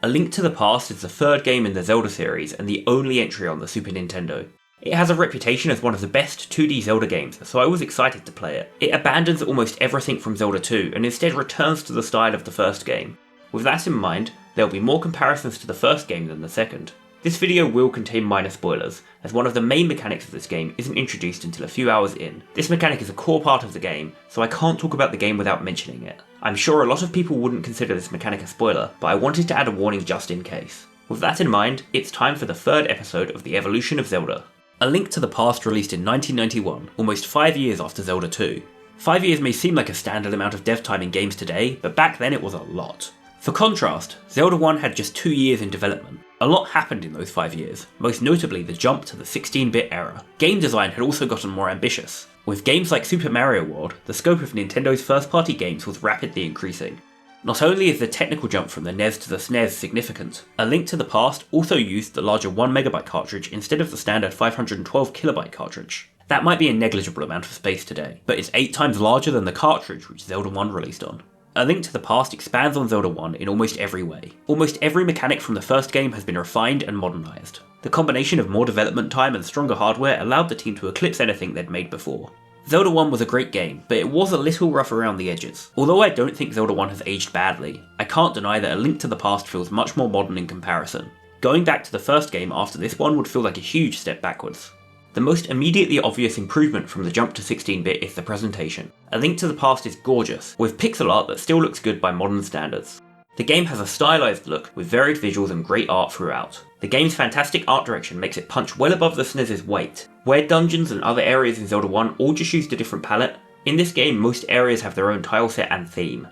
A Link to the Past is the third game in the Zelda series and the only entry on the Super Nintendo. It has a reputation as one of the best 2D Zelda games, so I was excited to play it. It abandons almost everything from Zelda 2 and instead returns to the style of the first game. With that in mind, there will be more comparisons to the first game than the second. This video will contain minor spoilers, as one of the main mechanics of this game isn't introduced until a few hours in. This mechanic is a core part of the game, so I can't talk about the game without mentioning it. I'm sure a lot of people wouldn't consider this mechanic a spoiler, but I wanted to add a warning just in case. With that in mind, it's time for the third episode of the Evolution of Zelda. A Link to the Past released in 1991, almost 5 years after Zelda 2. 5 years may seem like a standard amount of dev time in games today, but back then it was a lot. For contrast, Zelda 1 had just 2 years in development. A lot happened in those 5 years, most notably the jump to the 16-bit era. Game design had also gotten more ambitious. With games like Super Mario World, the scope of Nintendo's first-party games was rapidly increasing. Not only is the technical jump from the NES to the SNES significant, A Link to the Past also used the larger 1MB cartridge instead of the standard 512KB cartridge. That might be a negligible amount of space today, but it's 8 times larger than the cartridge which Zelda 1 released on. A Link to the Past expands on Zelda 1 in almost every way. Almost every mechanic from the first game has been refined and modernised. The combination of more development time and stronger hardware allowed the team to eclipse anything they'd made before. Zelda 1 was a great game, but it was a little rough around the edges. Although I don't think Zelda 1 has aged badly, I can't deny that A Link to the Past feels much more modern in comparison. Going back to the first game after this one would feel like a huge step backwards. The most immediately obvious improvement from the jump to 16-bit is the presentation. A Link to the Past is gorgeous, with pixel art that still looks good by modern standards. The game has a stylised look, with varied visuals and great art throughout. The game's fantastic art direction makes it punch well above the SNES's weight. Where dungeons and other areas in Zelda 1 all just used a different palette, in this game most areas have their own tile set and theme.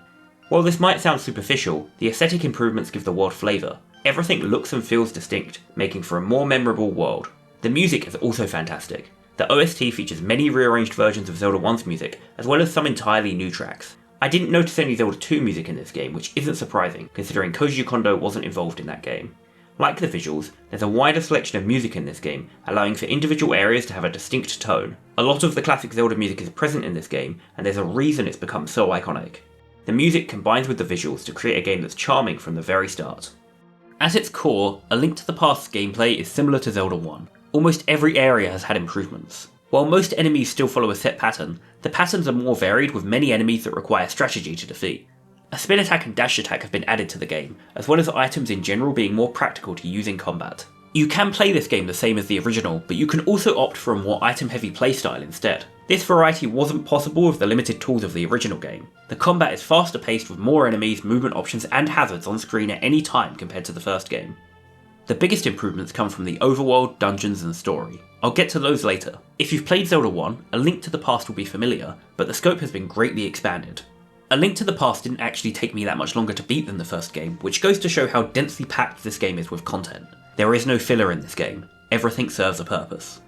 While this might sound superficial, the aesthetic improvements give the world flavour. Everything looks and feels distinct, making for a more memorable world. The music is also fantastic. The OST features many rearranged versions of Zelda 1's music, as well as some entirely new tracks. I didn't notice any Zelda 2 music in this game, which isn't surprising, considering Koji Kondo wasn't involved in that game. Like the visuals, there's a wider selection of music in this game, allowing for individual areas to have a distinct tone. A lot of the classic Zelda music is present in this game, and there's a reason it's become so iconic. The music combines with the visuals to create a game that's charming from the very start. At its core, A Link to the Past's gameplay is similar to Zelda 1. Almost every area has had improvements. While most enemies still follow a set pattern, the patterns are more varied with many enemies that require strategy to defeat. A spin attack and dash attack have been added to the game, as well as items in general being more practical to use in combat. You can play this game the same as the original, but you can also opt for a more item-heavy playstyle instead. This variety wasn't possible with the limited tools of the original game. The combat is faster paced with more enemies, movement options and hazards on screen at any time compared to the first game. The biggest improvements come from the overworld, dungeons and story. I'll get to those later. If you've played Zelda 1, A Link to the Past will be familiar, but the scope has been greatly expanded. A Link to the Past didn't actually take me that much longer to beat than the first game, which goes to show how densely packed this game is with content. There is no filler in this game. Everything serves a purpose.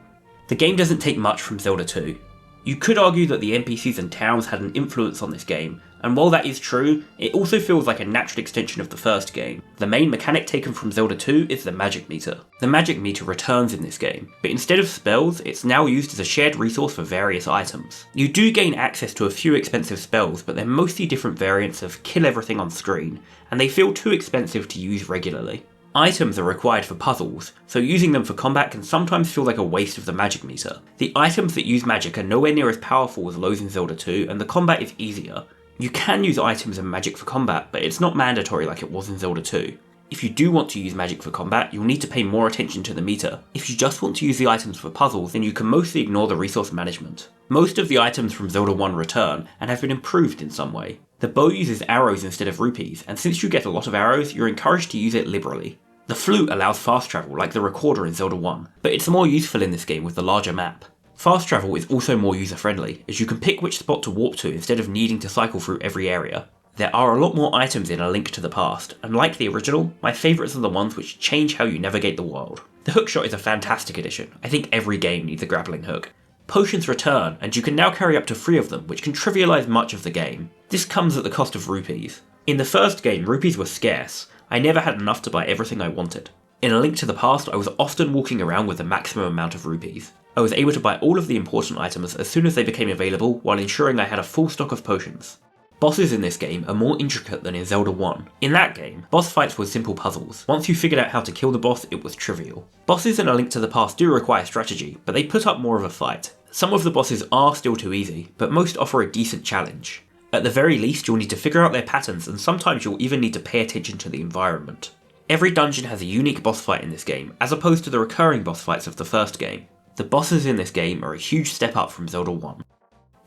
The game doesn't take much from Zelda 2. You could argue that the NPCs and towns had an influence on this game, and while that is true, it also feels like a natural extension of the first game. The main mechanic taken from Zelda 2 is the magic meter. The magic meter returns in this game, but instead of spells, it's now used as a shared resource for various items. You do gain access to a few expensive spells, but they're mostly different variants of kill everything on screen, and they feel too expensive to use regularly. Items are required for puzzles, so using them for combat can sometimes feel like a waste of the magic meter. The items that use magic are nowhere near as powerful as those in Zelda 2, and the combat is easier. You can use items and magic for combat, but it's not mandatory like it was in Zelda 2. If you do want to use magic for combat, you'll need to pay more attention to the meter. If you just want to use the items for puzzles, then you can mostly ignore the resource management. Most of the items from Zelda 1 return, and have been improved in some way. The bow uses arrows instead of rupees, and since you get a lot of arrows, you're encouraged to use it liberally. The flute allows fast travel like the recorder in Zelda 1, but it's more useful in this game with the larger map. Fast travel is also more user-friendly, as you can pick which spot to warp to instead of needing to cycle through every area. There are a lot more items in A Link to the Past, and like the original, my favourites are the ones which change how you navigate the world. The hookshot is a fantastic addition. I think every game needs a grappling hook. Potions return, and you can now carry up to 3 of them, which can trivialise much of the game. This comes at the cost of rupees. In the first game, rupees were scarce. I never had enough to buy everything I wanted. In A Link to the Past, I was often walking around with the maximum amount of rupees. I was able to buy all of the important items as soon as they became available, while ensuring I had a full stock of potions. Bosses in this game are more intricate than in Zelda 1. In that game, boss fights were simple puzzles. Once you figured out how to kill the boss, it was trivial. Bosses in A Link to the Past do require strategy, but they put up more of a fight. Some of the bosses are still too easy, but most offer a decent challenge. At the very least, you'll need to figure out their patterns, and sometimes you'll even need to pay attention to the environment. Every dungeon has a unique boss fight in this game, as opposed to the recurring boss fights of the first game. The bosses in this game are a huge step up from Zelda 1.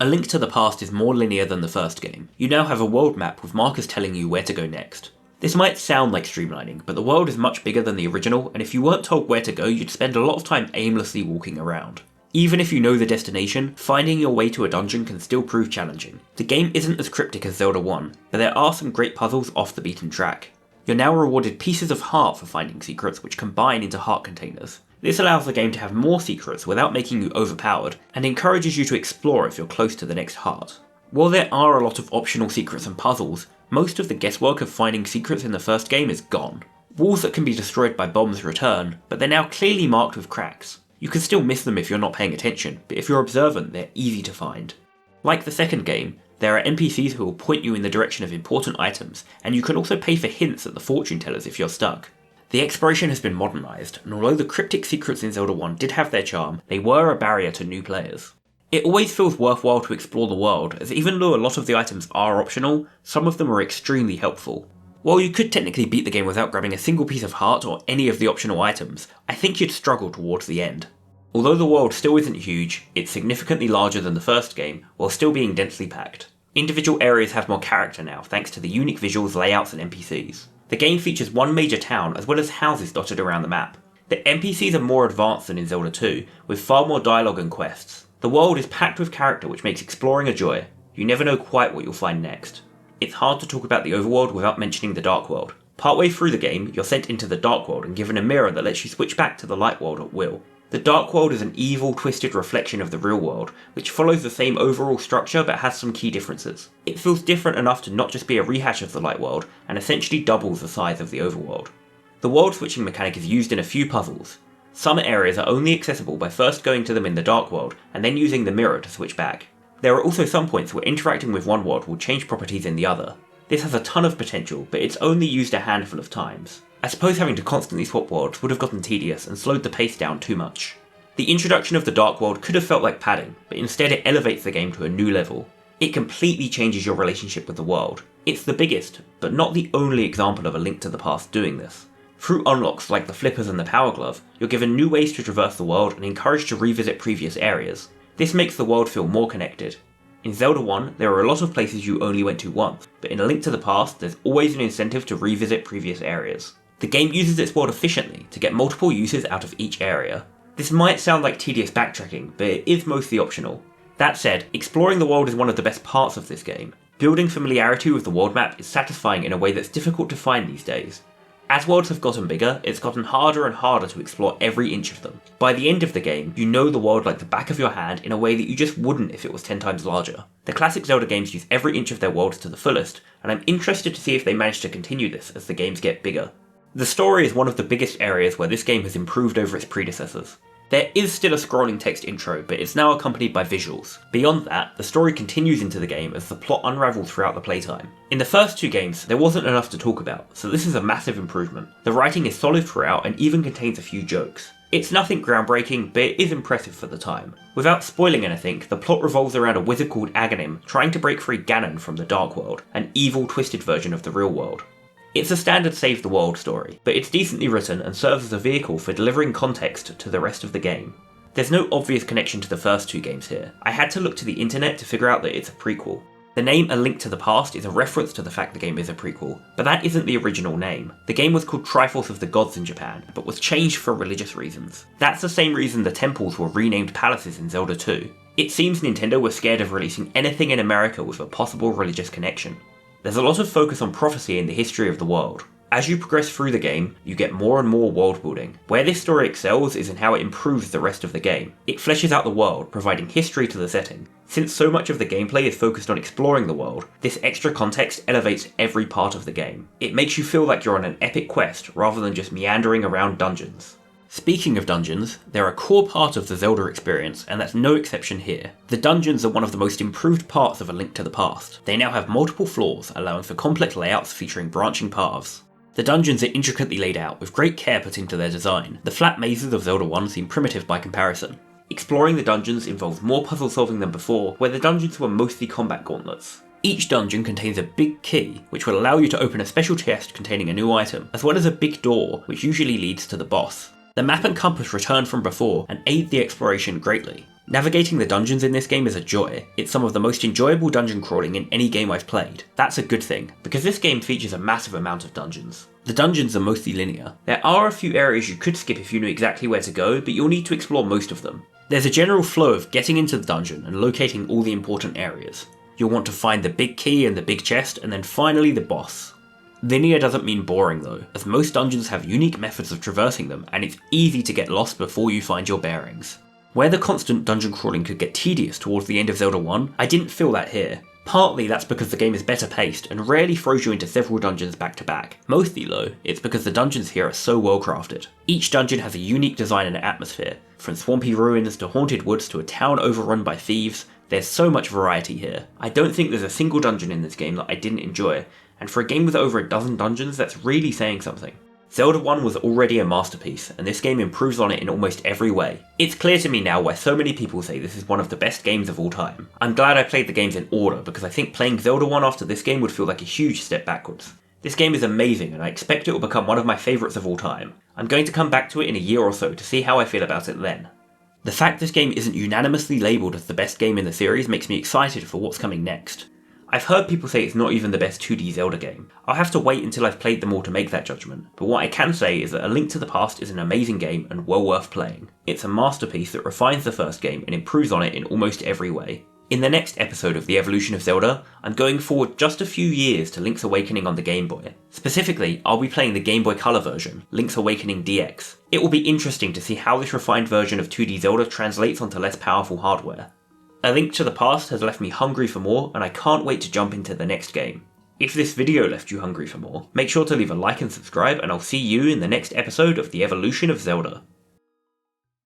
A Link to the Past is more linear than the first game. You now have a world map with markers telling you where to go next. This might sound like streamlining, but the world is much bigger than the original, and if you weren't told where to go, you'd spend a lot of time aimlessly walking around. Even if you know the destination, finding your way to a dungeon can still prove challenging. The game isn't as cryptic as Zelda 1, but there are some great puzzles off the beaten track. You're now rewarded pieces of heart for finding secrets which combine into heart containers. This allows the game to have more secrets without making you overpowered, and encourages you to explore if you're close to the next heart. While there are a lot of optional secrets and puzzles, most of the guesswork of finding secrets in the first game is gone. Walls that can be destroyed by bombs return, but they're now clearly marked with cracks. You can still miss them if you're not paying attention, but if you're observant, they're easy to find. Like the second game, there are NPCs who will point you in the direction of important items, and you can also pay for hints at the fortune tellers if you're stuck. The exploration has been modernised, and although the cryptic secrets in Zelda 1 did have their charm, they were a barrier to new players. It always feels worthwhile to explore the world, as even though a lot of the items are optional, some of them are extremely helpful. While you could technically beat the game without grabbing a single piece of heart or any of the optional items, I think you'd struggle towards the end. Although the world still isn't huge, it's significantly larger than the first game, while still being densely packed. Individual areas have more character now, thanks to the unique visuals, layouts, and NPCs. The game features one major town, as well as houses dotted around the map. The NPCs are more advanced than in Zelda 2, with far more dialogue and quests. The world is packed with character, which makes exploring a joy. You never know quite what you'll find next. It's hard to talk about the Overworld without mentioning the Dark World. Partway through the game, you're sent into the Dark World and given a mirror that lets you switch back to the Light World at will. The Dark World is an evil, twisted reflection of the real world, which follows the same overall structure but has some key differences. It feels different enough to not just be a rehash of the Light World, and essentially doubles the size of the Overworld. The world switching mechanic is used in a few puzzles. Some areas are only accessible by first going to them in the Dark World, and then using the mirror to switch back. There are also some points where interacting with one world will change properties in the other. This has a ton of potential, but it's only used a handful of times. I suppose having to constantly swap worlds would have gotten tedious and slowed the pace down too much. The introduction of the Dark World could have felt like padding, but instead it elevates the game to a new level. It completely changes your relationship with the world. It's the biggest, but not the only example of A Link to the Past doing this. Through unlocks like the flippers and the power glove, you're given new ways to traverse the world and encouraged to revisit previous areas. This makes the world feel more connected. In Zelda 1, there are a lot of places you only went to once, but in A Link to the Past, there's always an incentive to revisit previous areas. The game uses its world efficiently to get multiple uses out of each area. This might sound like tedious backtracking, but it is mostly optional. That said, exploring the world is one of the best parts of this game. Building familiarity with the world map is satisfying in a way that's difficult to find these days. As worlds have gotten bigger, it's gotten harder and harder to explore every inch of them. By the end of the game, you know the world like the back of your hand in a way that you just wouldn't if it was 10 times larger. The classic Zelda games use every inch of their worlds to the fullest, and I'm interested to see if they manage to continue this as the games get bigger. The story is one of the biggest areas where this game has improved over its predecessors. There is still a scrolling text intro, but it's now accompanied by visuals. Beyond that, the story continues into the game as the plot unravels throughout the playtime. In the first two games, there wasn't enough to talk about, so this is a massive improvement. The writing is solid throughout and even contains a few jokes. It's nothing groundbreaking, but it is impressive for the time. Without spoiling anything, the plot revolves around a wizard called Aghanim trying to break free Ganon from the Dark World, an evil, twisted version of the real world. It's a standard save the world story, but it's decently written and serves as a vehicle for delivering context to the rest of the game. There's no obvious connection to the first two games here. I had to look to the internet to figure out that it's a prequel. The name A Link to the Past is a reference to the fact the game is a prequel, but that isn't the original name. The game was called Triforce of the Gods in Japan, but was changed for religious reasons. That's the same reason the temples were renamed palaces in Zelda 2. It seems Nintendo was scared of releasing anything in America with a possible religious connection. There's a lot of focus on prophecy in the history of the world. As you progress through the game, you get more and more world building. Where this story excels is in how it improves the rest of the game. It fleshes out the world, providing history to the setting. Since so much of the gameplay is focused on exploring the world, this extra context elevates every part of the game. It makes you feel like you're on an epic quest rather than just meandering around dungeons. Speaking of dungeons, they're a core part of the Zelda experience, and that's no exception here. The dungeons are one of the most improved parts of A Link to the Past. They now have multiple floors, allowing for complex layouts featuring branching paths. The dungeons are intricately laid out, with great care put into their design. The flat mazes of Zelda 1 seem primitive by comparison. Exploring the dungeons involves more puzzle solving than before, where the dungeons were mostly combat gauntlets. Each dungeon contains a big key, which will allow you to open a special chest containing a new item, as well as a big door, which usually leads to the boss. The map and compass return from before and aid the exploration greatly. Navigating the dungeons in this game is a joy. It's some of the most enjoyable dungeon crawling in any game I've played. That's a good thing, because this game features a massive amount of dungeons. The dungeons are mostly linear. There are a few areas you could skip if you knew exactly where to go, but you'll need to explore most of them. There's a general flow of getting into the dungeon and locating all the important areas. You'll want to find the big key and the big chest, and then finally the boss. Linear doesn't mean boring though, as most dungeons have unique methods of traversing them, and it's easy to get lost before you find your bearings. Where the constant dungeon crawling could get tedious towards the end of Zelda 1, I didn't feel that here. Partly that's because the game is better paced and rarely throws you into several dungeons back to back. Mostly though, it's because the dungeons here are so well crafted. Each dungeon has a unique design and atmosphere, from swampy ruins to haunted woods to a town overrun by thieves. There's so much variety here. I don't think there's a single dungeon in this game that I didn't enjoy, and for a game with over a dozen dungeons, that's really saying something. Zelda 1 was already a masterpiece, and this game improves on it in almost every way. It's clear to me now why so many people say this is one of the best games of all time. I'm glad I played the games in order, because I think playing Zelda 1 after this game would feel like a huge step backwards. This game is amazing, and I expect it will become one of my favourites of all time. I'm going to come back to it in a year or so to see how I feel about it then. The fact this game isn't unanimously labelled as the best game in the series makes me excited for what's coming next. I've heard people say it's not even the best 2D Zelda game. I'll have to wait until I've played them all to make that judgment, but what I can say is that A Link to the Past is an amazing game and well worth playing. It's a masterpiece that refines the first game and improves on it in almost every way. In the next episode of the Evolution of Zelda, I'm going forward just a few years to Link's Awakening on the Game Boy. Specifically, I'll be playing the Gameboy Colour version, Link's Awakening DX. It will be interesting to see how this refined version of 2D Zelda translates onto less powerful hardware. A Link to the Past has left me hungry for more, and I can't wait to jump into the next game. If this video left you hungry for more, make sure to leave a like and subscribe, and I'll see you in the next episode of the Evolution of Zelda.